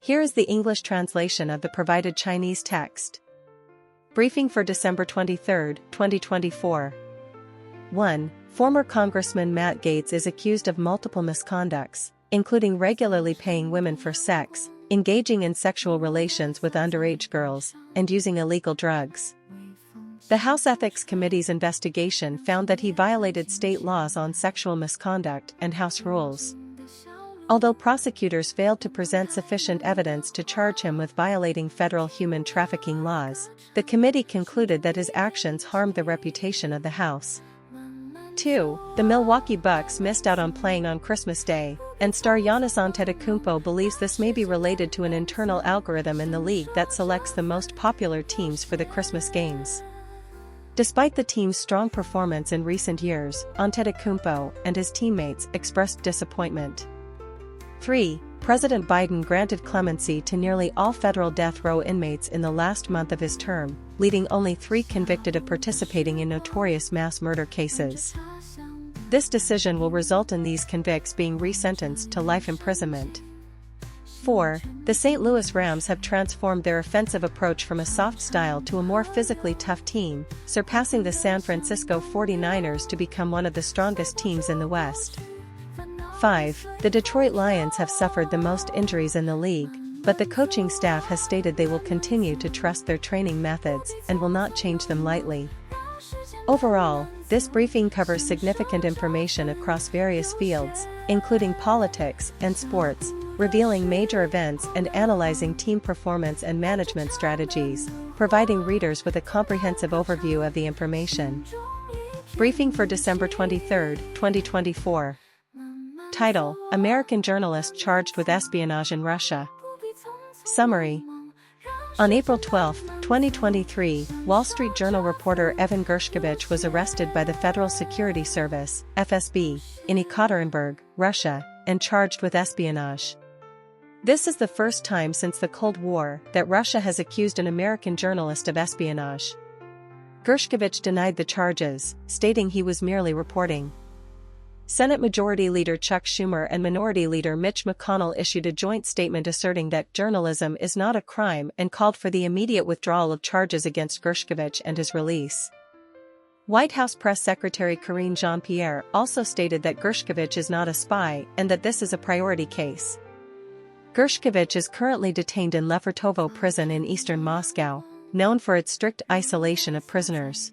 Here is the English translation of the provided Chinese text. Briefing for December 23, 2024. 1. Former Congressman Matt Gaetz is accused of multiple misconducts, including regularly paying women for sex, engaging in sexual relations with underage girls, and using illegal drugs. The House Ethics Committee's investigation found that he violated state laws on sexual misconduct and House rules. Although prosecutors failed to present sufficient evidence to charge him with violating federal human trafficking laws, the committee concluded that his actions harmed the reputation of the House. 2. The Milwaukee Bucks missed out on playing on Christmas Day, and star Giannis Antetokounmpo believes this may be related to an internal algorithm in the league that selects the most popular teams for the Christmas games. Despite the team's strong performance in recent years, Antetokounmpo and his teammates expressed disappointment. 3. President Biden granted clemency to nearly all federal death row inmates in the last month of his term, leaving only 3 convicted of participating in notorious mass murder cases. This decision will result in these convicts being resentenced to life imprisonment. 4. The St. Louis Rams have transformed their offensive approach from a soft style to a more physically tough team, surpassing the San Francisco 49ers to become one of the strongest teams in the West. 5. The Detroit Lions have suffered the most injuries in the league, but the coaching staff has stated they will continue to trust their training methods and will not change them lightly. Overall, this briefing covers significant information across various fields, including politics and sports, revealing major events and analyzing team performance and management strategies, providing readers with a comprehensive overview of the information. Briefing for December 23, 2024. Title: American journalist charged with espionage in Russia. Summary. On April 12, 2023, Wall Street Journal reporter Evan Gershkovich was arrested by the Federal Security Service, FSB, in Ekaterinburg, Russia, and charged with espionage. This is the first time since the Cold War that Russia has accused an American journalist of espionage. Gershkovich denied the charges, stating he was merely reporting. Senate Majority Leader Chuck Schumer and Minority Leader Mitch McConnell issued a joint statement asserting that journalism is not a crime and called for the immediate withdrawal of charges against Gershkovich and his release. White House Press Secretary Karine Jean-Pierre also stated that Gershkovich is not a spy and that this is a priority case. Gershkovich is currently detained in Lefortovo prison in eastern Moscow, known for its strict isolation of prisoners.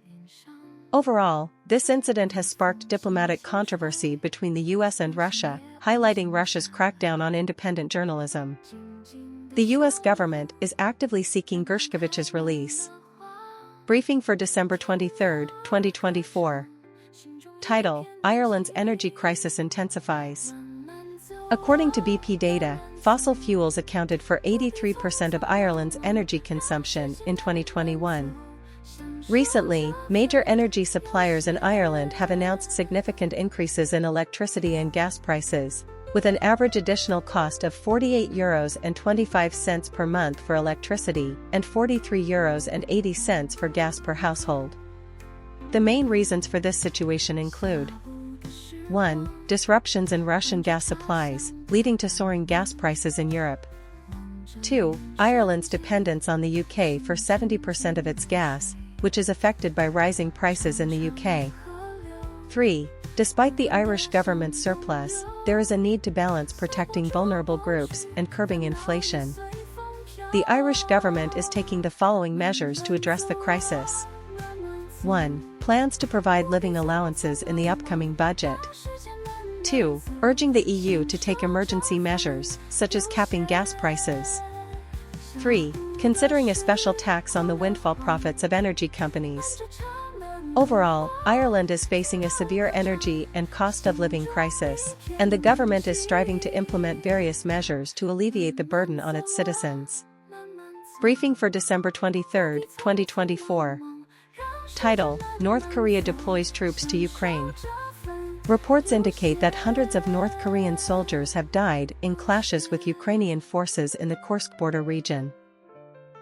Overall, this incident has sparked diplomatic controversy between the U.S. and Russia, highlighting Russia's crackdown on independent journalism. The U.S. government is actively seeking Gershkovich's release. Briefing for December 23, 2024. Title: Ireland's energy crisis intensifies. According to BP data, fossil fuels accounted for 83% of Ireland's energy consumption in 2021. Recently, major energy suppliers in Ireland have announced significant increases in electricity and gas prices, with an average additional cost of €48.25 per month for electricity and €43.80 for gas per household. The main reasons for this situation include: 1. Disruptions in Russian gas supplies, leading to soaring gas prices in Europe. 2. Ireland's dependence on the UK for 70% of its gas, which is affected by rising prices in the UK. 3. Despite the Irish government's surplus, there is a need to balance protecting vulnerable groups and curbing inflation. The Irish government is taking the following measures to address the crisis. 1. Plans to provide living allowances in the upcoming budget. 2. Urging the EU to take emergency measures, such as capping gas prices. 3. Considering a special tax on the windfall profits of energy companies. Overall, Ireland is facing a severe energy and cost of living crisis, and the government is striving to implement various measures to alleviate the burden on its citizens. Briefing for December 23, 2024. Title: North Korea deploys troops to Ukraine. Reports indicate that hundreds of North Korean soldiers have died in clashes with Ukrainian forces in the Kursk border region.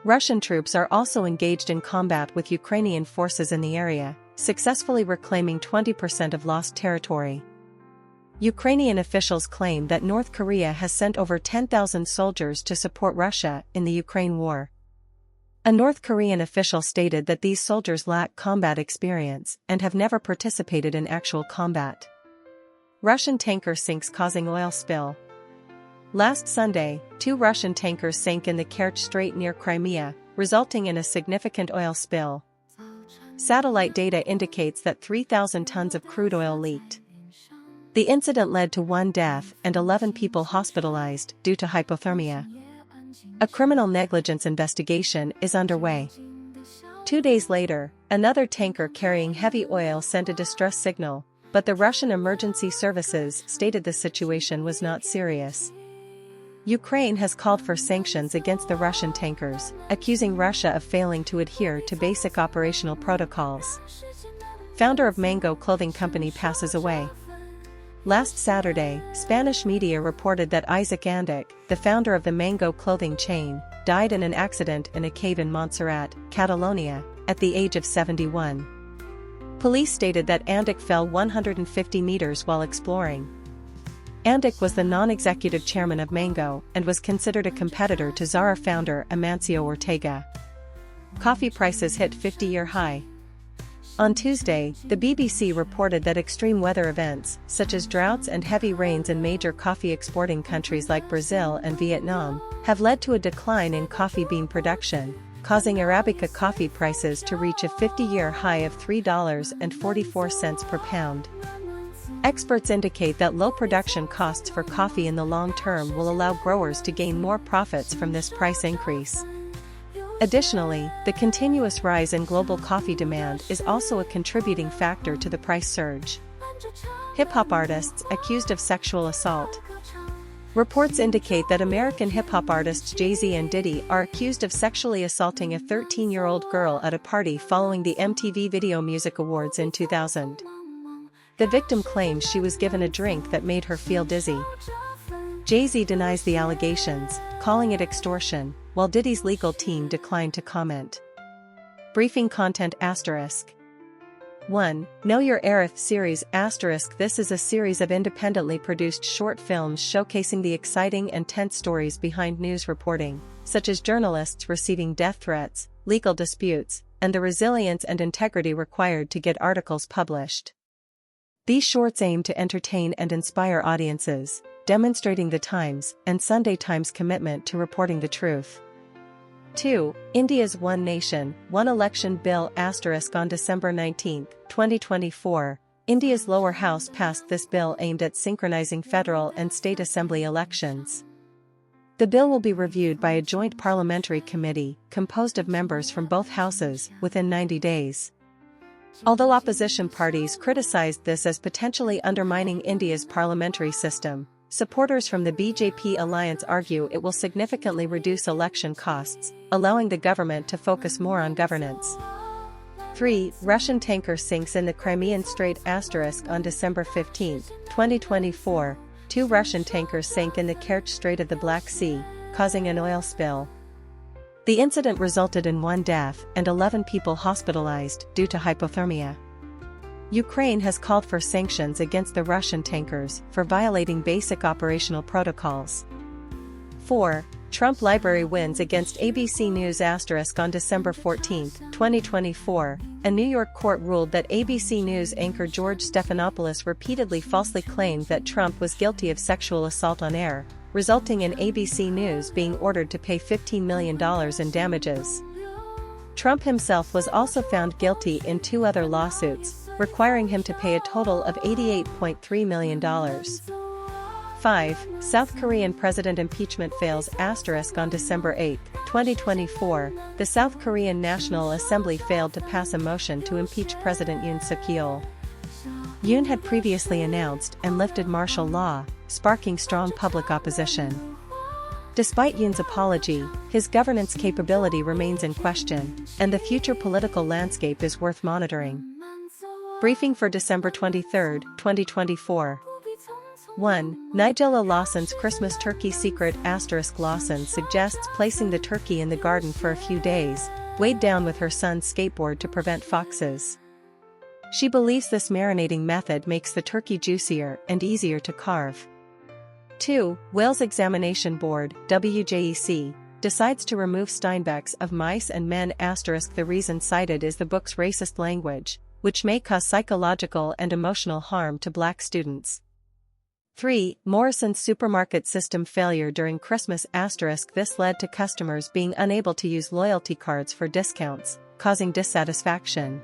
Russian troops are also engaged in combat with Ukrainian forces in the area, successfully reclaiming 20% of lost territory. Ukrainian officials claim that North Korea has sent over 10,000 soldiers to support Russia in the Ukraine war. A North Korean official stated that these soldiers lack combat experience and have never participated in actual combat. Russian tanker sinks causing oil spill. Last Sunday, 2 Russian tankers sank in the Kerch Strait near Crimea, resulting in a significant oil spill. Satellite data indicates that 3,000 tons of crude oil leaked. The incident led to 1 death and 11 people hospitalized due to hypothermia. A criminal negligence investigation is underway. 2 days later, another tanker carrying heavy oil sent a distress signal, but the Russian emergency services stated the situation was not serious. Ukraine has called for sanctions against the Russian tankers, accusing Russia of failing to adhere to basic operational protocols. Founder of Mango Clothing Company passes away. Last Saturday, Spanish media reported that Isaac Andic, the founder of the Mango clothing chain, died in an accident in a cave in Montserrat, Catalonia, at the age of 71. Police stated that Andic fell 150 meters while exploring. Andic was the non-executive chairman of Mango and was considered a competitor to Zara founder Amancio Ortega. Coffee prices hit 50-year high. On Tuesday, the BBC reported that extreme weather events, such as droughts and heavy rains in major coffee exporting countries like Brazil and Vietnam, have led to a decline in coffee bean production, causing Arabica coffee prices to reach a 50-year high of $3.44 per pound. Experts indicate that low production costs for coffee in the long term will allow growers to gain more profits from this price increase. Additionally, the continuous rise in global coffee demand is also a contributing factor to the price surge. Hip-hop artists accused of sexual assault. Reports indicate that American hip-hop artists Jay-Z and Diddy are accused of sexually assaulting a 13-year-old girl at a party following the MTV Video Music Awards in 2000. The victim claims she was given a drink that made her feel dizzy. Jay-Z denies the allegations, calling it extortion, while Diddy's legal team declined to comment. Briefing content *. 1. Know Your Aerith series *. This is a series of independently produced short films showcasing the exciting and tense stories behind news reporting, such as journalists receiving death threats, legal disputes, and the resilience and integrity required to get articles published. These shorts aim to entertain and inspire audiences, demonstrating the Times and Sunday Times commitment to reporting the truth. 2. India's One Nation, One Election Bill *. On December 19, 2024, India's lower house passed this bill aimed at synchronizing federal and state assembly elections. The bill will be reviewed by a joint parliamentary committee composed of members from both houses within 90 days. Although opposition parties criticized this as potentially undermining India's parliamentary system, supporters from the BJP alliance argue it will significantly reduce election costs, allowing the government to focus more on governance. 3. Russian tanker sinks in the Crimean Strait *. On December 15, 2024, 2 Russian tankers sank in the Kerch Strait of the Black Sea, causing an oil spill. The incident resulted in 1 death and 11 people hospitalized due to hypothermia. Ukraine has called for sanctions against the Russian tankers for violating basic operational protocols. 4. Trump Library wins against ABC News * On December 14, 2024, a New York court ruled that ABC News anchor George Stephanopoulos repeatedly falsely claimed that Trump was guilty of sexual assault on air, resulting in ABC News being ordered to pay $15 million in damages. Trump himself was also found guilty in 2 other lawsuits, requiring him to pay a total of $88.3 million. 5. South Korean president impeachment fails * On December 8, 2024, the South Korean National Assembly failed to pass a motion to impeach President Yoon Suk-yeol. Yoon had previously announced and lifted martial law, sparking strong public opposition. Despite Yoon's apology, his governance capability remains in question, and the future political landscape is worth monitoring. Briefing for December 23, 2024. 1. Nigella Lawson's Christmas turkey secret * Lawson suggests placing the turkey in the garden for a few days, weighed down with her son's skateboard to prevent foxes. She believes this marinating method makes the turkey juicier and easier to carve. 2. Wales Examination Board, WJEC, decides to remove Steinbeck's Of Mice and Men*. The reason cited is the book's racist language, which may cause psychological and emotional harm to Black students. 3. Morrison's supermarket system failure during Christmas*. This led to customers being unable to use loyalty cards for discounts, causing dissatisfaction.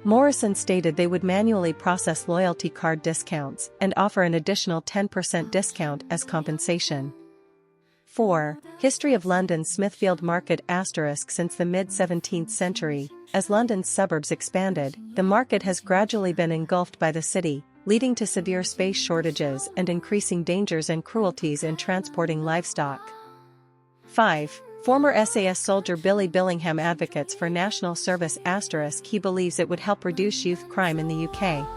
Morrison stated they would manually process loyalty card discounts and offer an additional 10% discount as compensation. 4. History of London's Smithfield Market*. Since the mid-17th century, as London's suburbs expanded, the market has gradually been engulfed by the city, leading to severe space shortages and increasing dangers and cruelties in transporting livestock. 5. Former SAS soldier Billy Billingham advocates for national service*. He believes it would help reduce youth crime in the UK.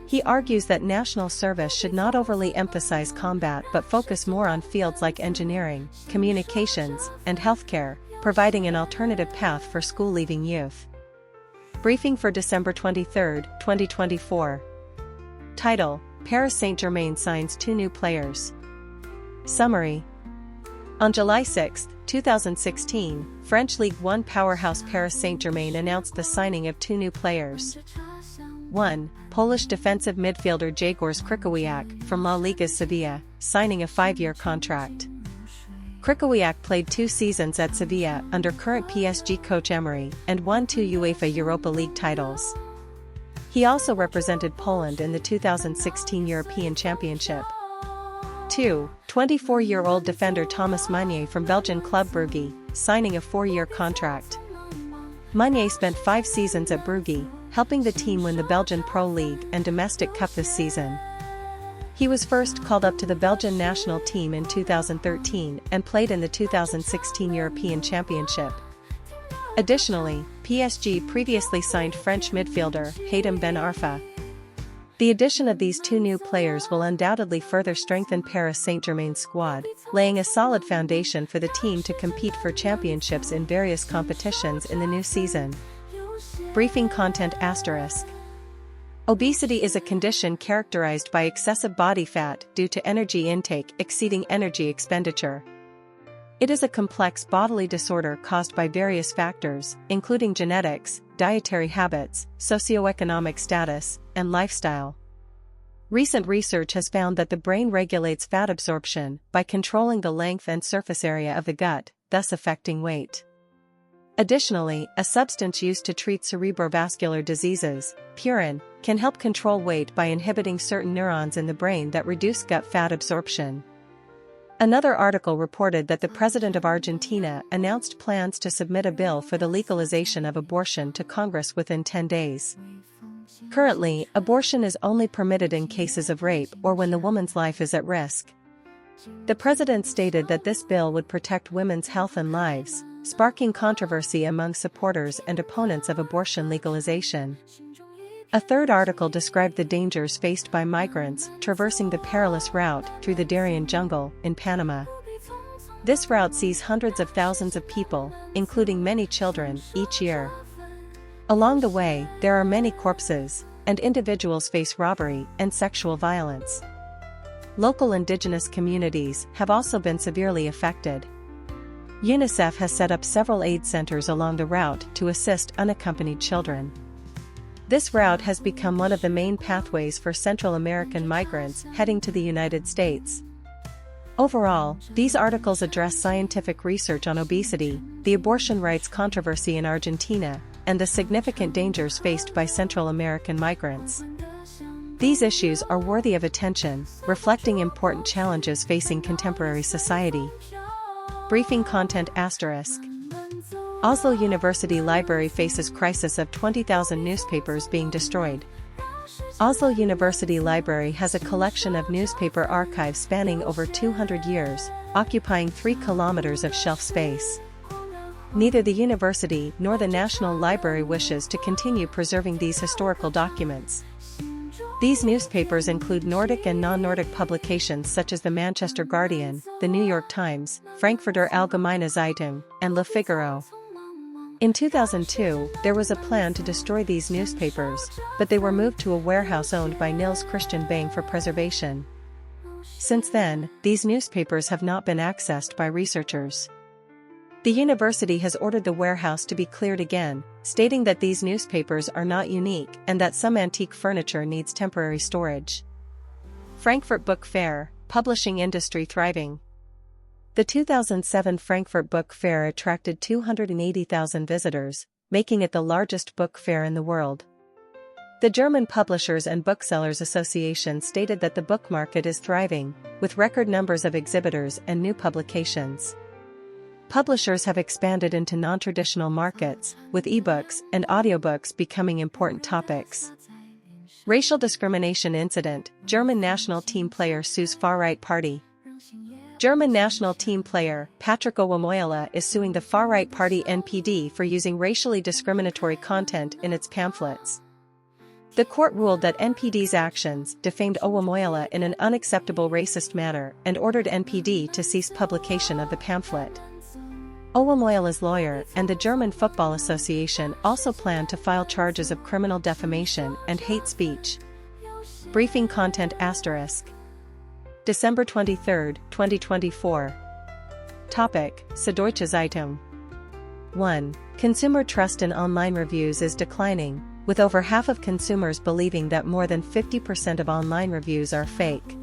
He argues that national service should not overly emphasize combat but focus more on fields like engineering, communications, and healthcare, providing an alternative path for school-leaving youth. Briefing for December 23, 2024. Title: Paris Saint-Germain signs 2 new players. Summary. On July 6, 2016, French Ligue 1 powerhouse Paris Saint-Germain announced the signing of 2 new players. 1. Polish defensive midfielder Grzegorz Krychowiak from La Liga's Sevilla, signing a 5-year contract. Krychowiak played 2 seasons at Sevilla under current PSG coach Emery and won 2 UEFA Europa League titles. He also represented Poland in the 2016 European Championship. 2. 24-year-old defender Thomas Meunier from Belgian club Brugge, signing a 4-year contract. Meunier spent 5 seasons at Brugge, helping the team win the Belgian Pro League and Domestic Cup this season. He was first called up to the Belgian national team in 2013 and played in the 2016 European Championship. Additionally, PSG previously signed French midfielder Hatem Ben Arfa. The addition of these 2 new players will undoubtedly further strengthen Paris Saint-Germain's squad, laying a solid foundation for the team to compete for championships in various competitions in the new season. Briefing content*. Obesity is a condition characterized by excessive body fat due to energy intake exceeding energy expenditure. It is a complex bodily disorder caused by various factors, including genetics, dietary habits, socioeconomic status, and lifestyle. Recent research has found that the brain regulates fat absorption by controlling the length and surface area of the gut, thus affecting weight. Additionally, a substance used to treat cerebrovascular diseases, purin, can help control weight by inhibiting certain neurons in the brain that reduce gut fat absorption. Another article reported that the president of Argentina announced plans to submit a bill for the legalization of abortion to Congress within 10 days. Currently, abortion is only permitted in cases of rape or when the woman's life is at risk. The president stated that this bill would protect women's health and lives, sparking controversy among supporters and opponents of abortion legalization. A third article described the dangers faced by migrants traversing the perilous route through the Darien jungle in Panama. This route sees hundreds of thousands of people, including many children, each year. Along the way, there are many corpses, and individuals face robbery and sexual violence. Local indigenous communities have also been severely affected. UNICEF has set up several aid centers along the route to assist unaccompanied children. This route has become one of the main pathways for Central American migrants heading to the United States. Overall, these articles address scientific research on obesity, the abortion rights controversy in Argentina, and the significant dangers faced by Central American migrants. These issues are worthy of attention, reflecting important challenges facing contemporary society. Briefing content*. Oslo University Library faces crisis of 20,000 newspapers being destroyed. Oslo University Library has a collection of newspaper archives spanning over 200 years, occupying 3 kilometers of shelf space. Neither the university nor the National Library wishes to continue preserving these historical documents. These newspapers include Nordic and non-Nordic publications such as the Manchester Guardian, the New York Times, Frankfurter Allgemeine Zeitung, and Le Figaro. In 2002, there was a plan to destroy these newspapers, but they were moved to a warehouse owned by Nils Christian Bang for preservation. Since then, these newspapers have not been accessed by researchers. The university has ordered the warehouse to be cleared again, stating that these newspapers are not unique and that some antique furniture needs temporary storage. Frankfurt Book Fair, publishing industry thriving. The 2007 Frankfurt Book Fair attracted 280,000 visitors, making it the largest book fair in the world. The German Publishers and Booksellers Association stated that the book market is thriving, with record numbers of exhibitors and new publications. Publishers have expanded into non-traditional markets, with ebooks and audiobooks becoming important topics. Racial discrimination incident, German national team player sues far-right party. German national team player, Patrick Owomoyola is suing the far-right party NPD for using racially discriminatory content in its pamphlets. The court ruled that NPD's actions defamed Owomoyola in an unacceptable racist manner and ordered NPD to cease publication of the pamphlet. Owomoyola's lawyer and the German Football Association also plan to file charges of criminal defamation and hate speech. Briefing content *. December 23, 2024. Topic: Süddeutsche Zeitung. 1. Consumer trust in online reviews is declining, with over half of consumers believing that more than 50% of online reviews are fake.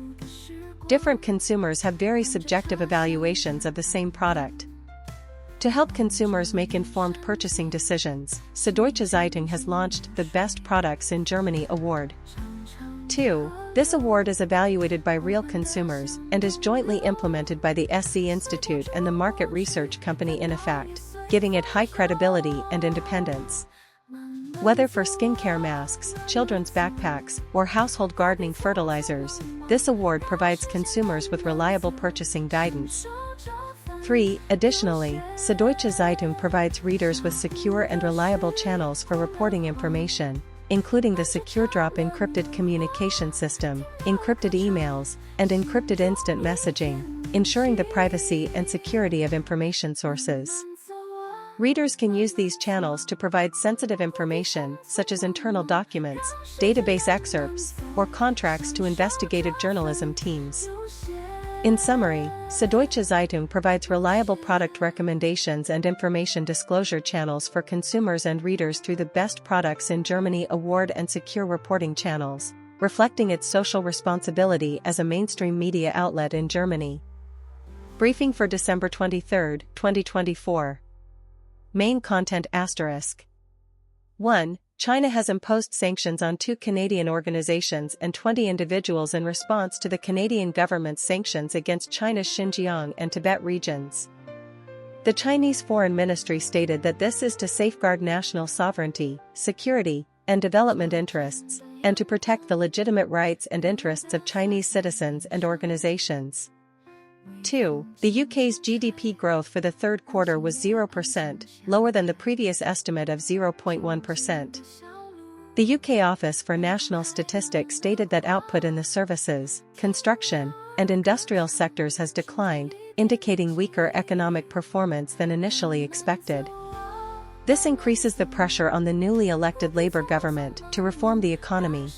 Different consumers have very subjective evaluations of the same product. To help consumers make informed purchasing decisions, Süddeutsche Zeitung has launched the Best Products in Germany award. 2. This award is evaluated by real consumers and is jointly implemented by the SC Institute and the market research company Ineffect, giving it high credibility and independence. Whether for skincare masks, children's backpacks, or household gardening fertilizers, this award provides consumers with reliable purchasing guidance. 3. Additionally, Süddeutsche Zeitung provides readers with secure and reliable channels for reporting information, including the Secure Drop encrypted communication system, encrypted emails, and encrypted instant messaging, ensuring the privacy and security of information sources. Readers can use these channels to provide sensitive information such as internal documents, database excerpts, or contracts to investigative journalism teams. In summary, Süddeutsche Zeitung provides reliable product recommendations and information disclosure channels for consumers and readers through the Best Products in Germany award and secure reporting channels, reflecting its social responsibility as a mainstream media outlet in Germany. Briefing for December 23, 2024. Main content *. 1. China has imposed sanctions on 2 Canadian organizations and 20 individuals in response to the Canadian government's sanctions against China's Xinjiang and Tibet regions. The Chinese Foreign Ministry stated that this is to safeguard national sovereignty, security, and development interests, and to protect the legitimate rights and interests of Chinese citizens and organizations. 2. The UK's GDP growth for the third quarter was 0%, lower than the previous estimate of 0.1%. The UK Office for National Statistics stated that output in the services, construction, and industrial sectors has declined, indicating weaker economic performance than initially expected. This increases the pressure on the newly elected Labour government to reform the economy.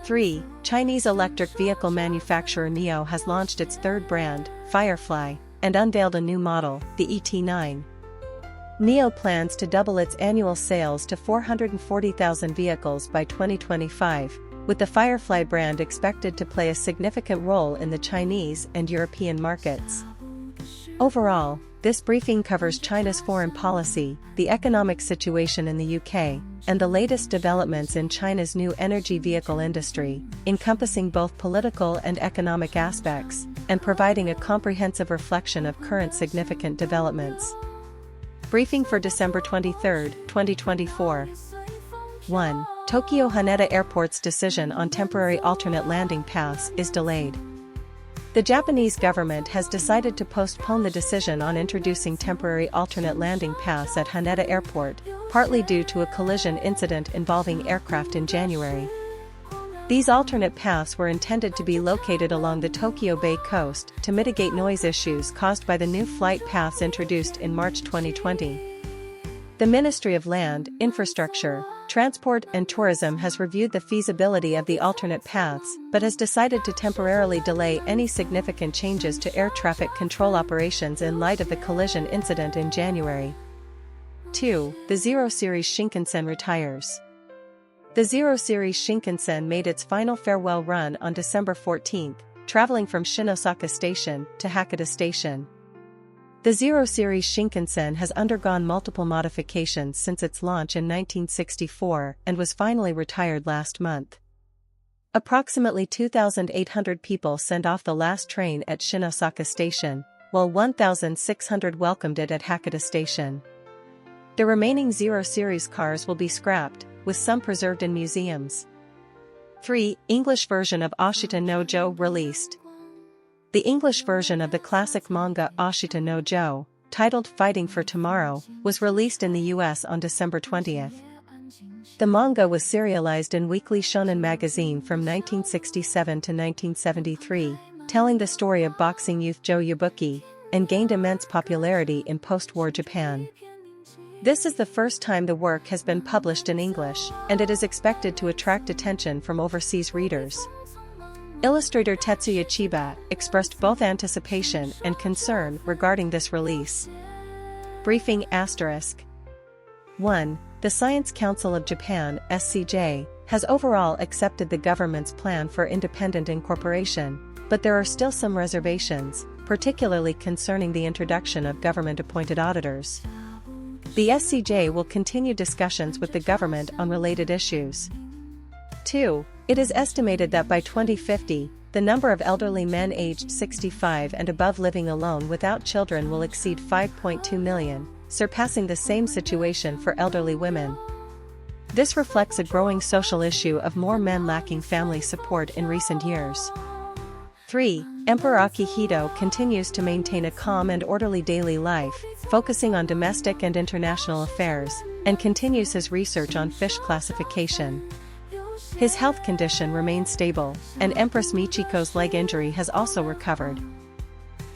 3. Chinese electric vehicle manufacturer NIO has launched its third brand, Firefly, and unveiled a new model, the ET9. NIO plans to double its annual sales to 440,000 vehicles by 2025, with the Firefly brand expected to play a significant role in the Chinese and European markets. Overall, this briefing covers China's foreign policy, the economic situation in the UK, and the latest developments in China's new energy vehicle industry, encompassing both political and economic aspects, and providing a comprehensive reflection of current significant developments. Briefing for December 23, 2024. 1. Tokyo Haneda Airport's decision on temporary alternate landing paths is delayed. The Japanese government has decided to postpone the decision on introducing temporary alternate landing paths at Haneda Airport, partly due to a collision incident involving aircraft in January. These alternate paths were intended to be located along the Tokyo Bay coast to mitigate noise issues caused by the new flight paths introduced in March 2020. The Ministry of Land, Infrastructure, Transport and Tourism has reviewed the feasibility of the alternate paths but has decided to temporarily delay any significant changes to air traffic control operations in light of the collision incident in January. 2. The Zero Series Shinkansen retires. The Zero Series Shinkansen made its final farewell run on December 14, traveling from Shinosaka Station to Hakata Station. The Zero Series Shinkansen has undergone multiple modifications since its launch in 1964 and was finally retired last month. Approximately 2,800 people sent off the last train at Shinosaka Station, while 1,600 welcomed it at Hakata Station. The remaining Zero Series cars will be scrapped, with some preserved in museums. 3. English version of Ashita no Jo released. The English version of the classic manga Ashita no Jo, titled Fighting for Tomorrow, was released in the US on December 20th. The manga was serialized in Weekly Shonen magazine from 1967 to 1973, telling the story of boxing youth Jo Yabuki, and gained immense popularity in post-war Japan. This is the first time the work has been published in English, and it is expected to attract attention from overseas readers. Illustrator Tetsuya Chiba expressed both anticipation and concern regarding this release. Briefing *. 1. The Science Council of Japan (SCJ) has overall accepted the government's plan for independent incorporation, but there are still some reservations, particularly concerning the introduction of government-appointed auditors. The SCJ will continue discussions with the government on related issues. 2. It is estimated that by 2050, the number of elderly men aged 65 and above living alone without children will exceed 5.2 million, surpassing the same situation for elderly women. This reflects a growing social issue of more men lacking family support in recent years. 3. Emperor Akihito continues to maintain a calm and orderly daily life, focusing on domestic and international affairs, and continues his research on fish classification. His health condition remains stable, and Empress Michiko's leg injury has also recovered.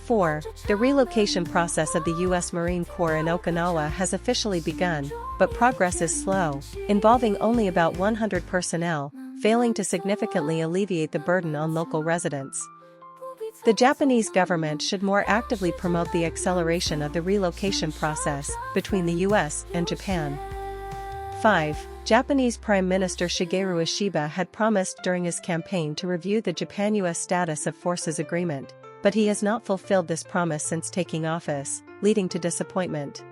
4. The relocation process of the U.S. Marine Corps in Okinawa has officially begun, but progress is slow, involving only about 100 personnel, failing to significantly alleviate the burden on local residents. The Japanese government should more actively promote the acceleration of the relocation process between the U.S. and Japan. 5. Japanese Prime Minister Shigeru Ishiba had promised during his campaign to review the Japan-US Status of Forces Agreement, but he has not fulfilled this promise since taking office, leading to disappointment.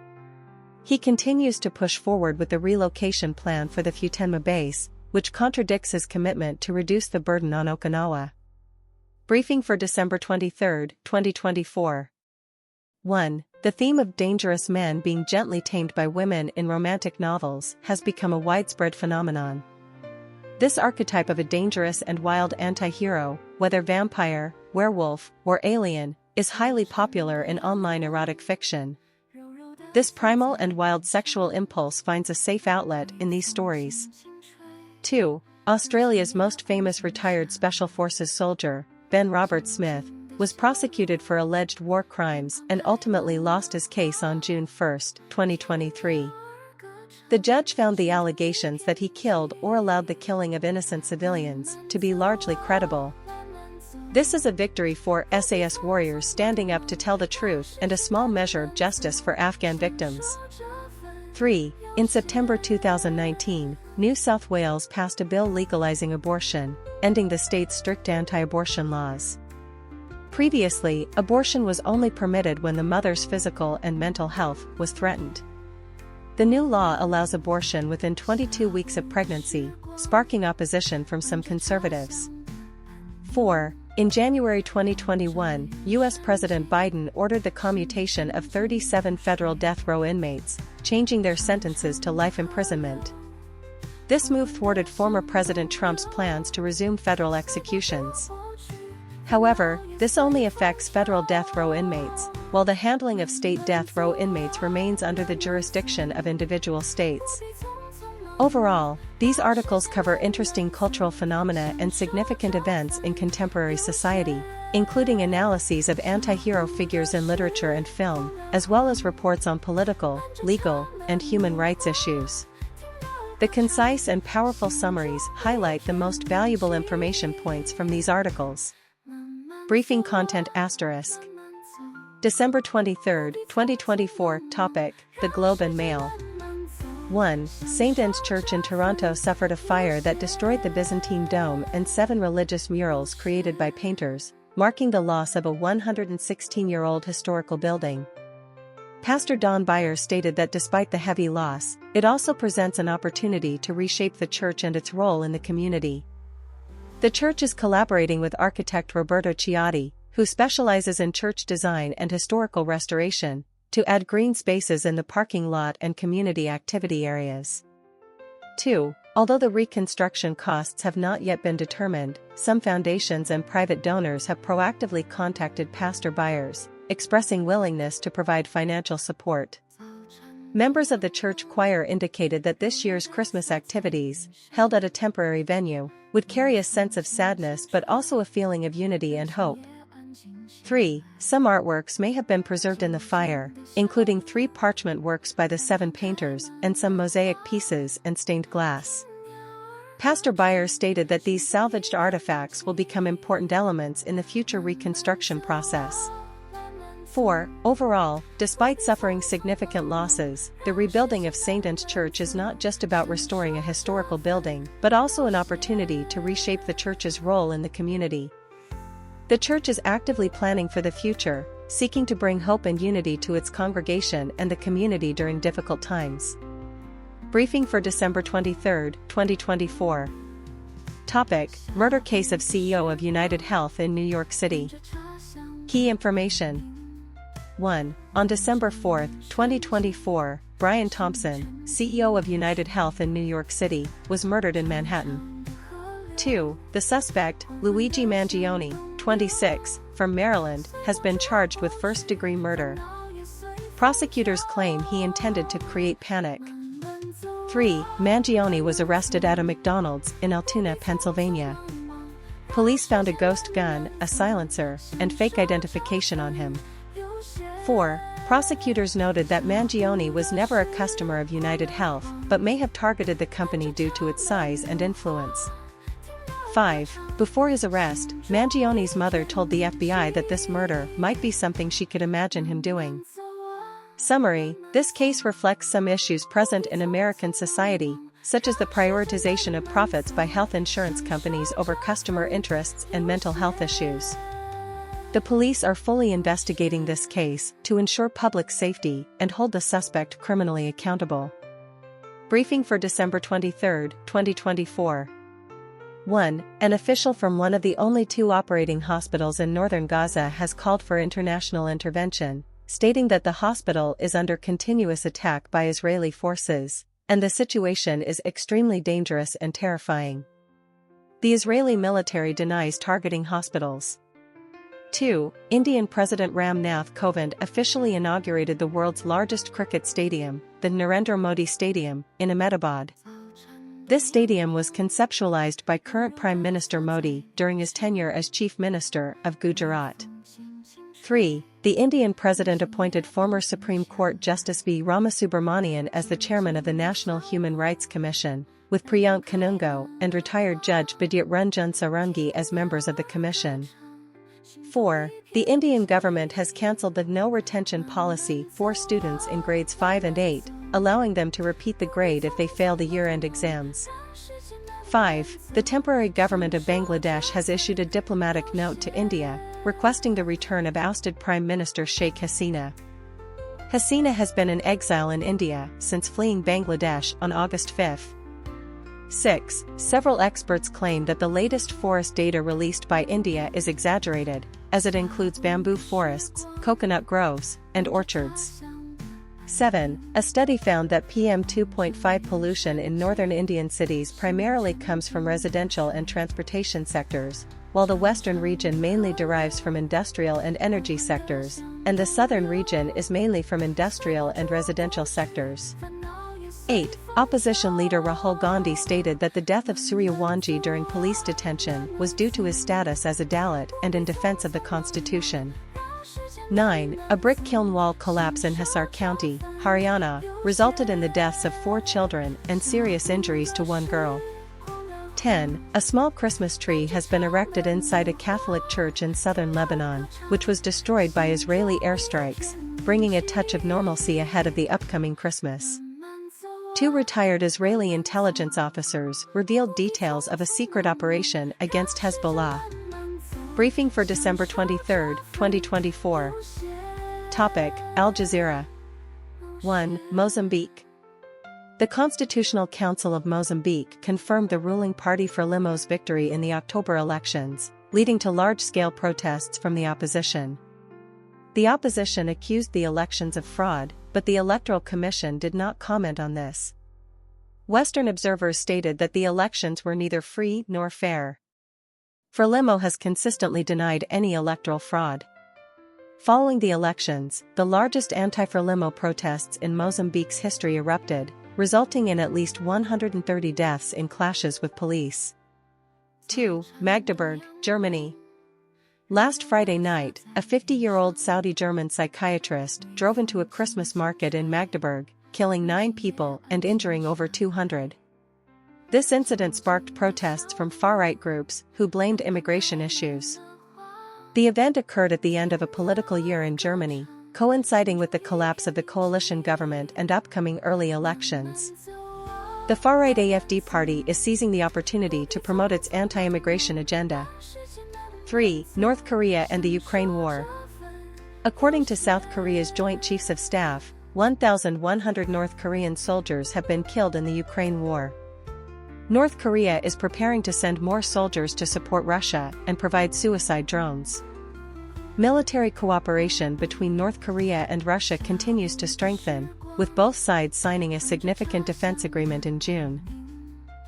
He continues to push forward with the relocation plan for the Futenma base, which contradicts his commitment to reduce the burden on Okinawa. Briefing for December 23, 2024. 1. The theme of dangerous men being gently tamed by women in romantic novels has become a widespread phenomenon. This archetype of a dangerous and wild anti-hero, whether vampire, werewolf, or alien, is highly popular in online erotic fiction. This primal and wild sexual impulse finds a safe outlet in these stories. 2. Australia's most famous retired Special Forces soldier, Ben Robert Smith, was prosecuted for alleged war crimes and ultimately lost his case on June 1, 2023. The judge found the allegations that he killed or allowed the killing of innocent civilians to be largely credible. This is a victory for SAS warriors standing up to tell the truth and a small measure of justice for Afghan victims. 3. In September 2019, New South Wales passed a bill legalizing abortion, ending the state's strict anti-abortion laws. Previously, abortion was only permitted when the mother's physical and mental health was threatened. The new law allows abortion within 22 weeks of pregnancy, sparking opposition from some conservatives. 4. In January 2021, U.S. President Biden ordered the commutation of 37 federal death row inmates, changing their sentences to life imprisonment. This move thwarted former President Trump's plans to resume federal executions. However, this only affects federal death row inmates, while the handling of state death row inmates remains under the jurisdiction of individual states. Overall, these articles cover interesting cultural phenomena and significant events in contemporary society, including analyses of anti-hero figures in literature and film, as well as reports on political, legal, and human rights issues. The concise and powerful summaries highlight the most valuable information points from these articles. Briefing content *. December 23, 2024. Topic: The Globe and Mail. 1. St. Anne's Church in Toronto suffered a fire that destroyed the Byzantine dome and 7 religious murals created by painters, marking the loss of a 116-year-old historical building. Pastor Don Byers stated that despite the heavy loss, it also presents an opportunity to reshape the church and its role in the community. The church is collaborating with architect Roberto Ciotti, who specializes in church design and historical restoration, to add green spaces in the parking lot and community activity areas. 2. Although the reconstruction costs have not yet been determined, some foundations and private donors have proactively contacted Pastor Byers, expressing willingness to provide financial support. Members of the church choir indicated that this year's Christmas activities, held at a temporary venue, would carry a sense of sadness but also a feeling of unity and hope. 3. Some artworks may have been preserved in the fire, including 3 parchment works by the 7 painters and some mosaic pieces and stained glass. Pastor Byers stated that these salvaged artifacts will become important elements in the future reconstruction process. 4. Overall, despite suffering significant losses, the rebuilding of St. Anne's Church is not just about restoring a historical building, but also an opportunity to reshape the church's role in the community. The church is actively planning for the future, seeking to bring hope and unity to its congregation and the community during difficult times. Briefing for December 23, 2024. Topic: Murder case of CEO of United Health in New York City. Key information. 1. On December 4, 2024, Brian Thompson, CEO of United Health in New York City, was murdered in Manhattan. 2. The suspect, Luigi Mangione, 26, from Maryland, has been charged with first-degree murder. Prosecutors claim he intended to create panic. 3. Mangione was arrested at a McDonald's in Altoona, Pennsylvania. Police found a ghost gun, a silencer, and fake identification on him. 4. Prosecutors noted that Mangione was never a customer of United Health, but may have targeted the company due to its size and influence. 5. Before his arrest, Mangione's mother told the FBI that this murder might be something she could imagine him doing. Summary: this case reflects some issues present in American society, such as the prioritization of profits by health insurance companies over customer interests and mental health issues. The police are fully investigating this case to ensure public safety and hold the suspect criminally accountable. Briefing for December 23, 2024. 1. An official from one of the only 2 operating hospitals in northern Gaza has called for international intervention, stating that the hospital is under continuous attack by Israeli forces, and the situation is extremely dangerous and terrifying. The Israeli military denies targeting hospitals. 2. Indian President Ram Nath Kovind officially inaugurated the world's largest cricket stadium, the Narendra Modi Stadium, in Ahmedabad. This stadium was conceptualized by current Prime Minister Modi during his tenure as Chief Minister of Gujarat. 3. The Indian president appointed former Supreme Court Justice V. Ramasubramanian as the chairman of the National Human Rights Commission, with Priyank Kanungo and retired Judge Bidya Ranjan Sarangi as members of the commission. 4. The Indian government has cancelled the no retention policy for students in grades 5 and 8, allowing them to repeat the grade if they fail the year-end exams. 5. The temporary government of Bangladesh has issued a diplomatic note to India, requesting the return of ousted Prime Minister Sheikh Hasina. Hasina has been in exile in India since fleeing Bangladesh on August 5. 6. Several experts claim that the latest forest data released by India is exaggerated, as it includes bamboo forests, coconut groves, and orchards. 7. A study found that PM 2.5 pollution in northern Indian cities primarily comes from residential and transportation sectors, while the western region mainly derives from industrial and energy sectors, and the southern region is mainly from industrial and residential sectors. 8. Opposition leader Rahul Gandhi stated that the death of Surya Wanji during police detention was due to his status as a Dalit and in defense of the constitution. 9. A brick kiln wall collapse in Hisar County, Haryana, resulted in the deaths of 4 children and serious injuries to 1 girl. 10. A small Christmas tree has been erected inside a Catholic church in southern Lebanon, which was destroyed by Israeli airstrikes, bringing a touch of normalcy ahead of the upcoming Christmas. 2 retired Israeli intelligence officers revealed details of a secret operation against Hezbollah. Briefing for December 23, 2024. Topic: Al Jazeera. 1. Mozambique. The Constitutional Council of Mozambique confirmed the ruling party Frelimo's victory in the October elections, leading to large-scale protests from the opposition. The opposition accused the elections of fraud, but the Electoral Commission did not comment on this. Western observers stated that the elections were neither free nor fair. Frelimo has consistently denied any electoral fraud. Following the elections, the largest anti-Frelimo protests in Mozambique's history erupted, resulting in at least 130 deaths in clashes with police. 2. Magdeburg, Germany. Last Friday night, a 50-year-old Saudi-German psychiatrist drove into a Christmas market in Magdeburg, killing 9 people and injuring over 200. This incident sparked protests from far-right groups who blamed immigration issues. The event occurred at the end of a political year in Germany, coinciding with the collapse of the coalition government and upcoming early elections. The far-right AfD party is seizing the opportunity to promote its anti-immigration agenda. 3. North Korea and the Ukraine War. According to South Korea's Joint Chiefs of Staff, 1,100 North Korean soldiers have been killed in the Ukraine war. North Korea is preparing to send more soldiers to support Russia and provide suicide drones. Military cooperation between North Korea and Russia continues to strengthen, with both sides signing a significant defense agreement in June.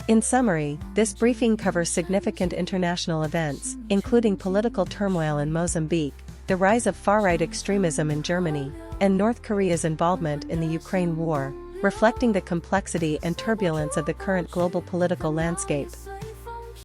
In summary, this briefing covers significant international events, including political turmoil in Mozambique, the rise of far-right extremism in Germany, and North Korea's involvement in the Ukraine war, reflecting the complexity and turbulence of the current global political landscape.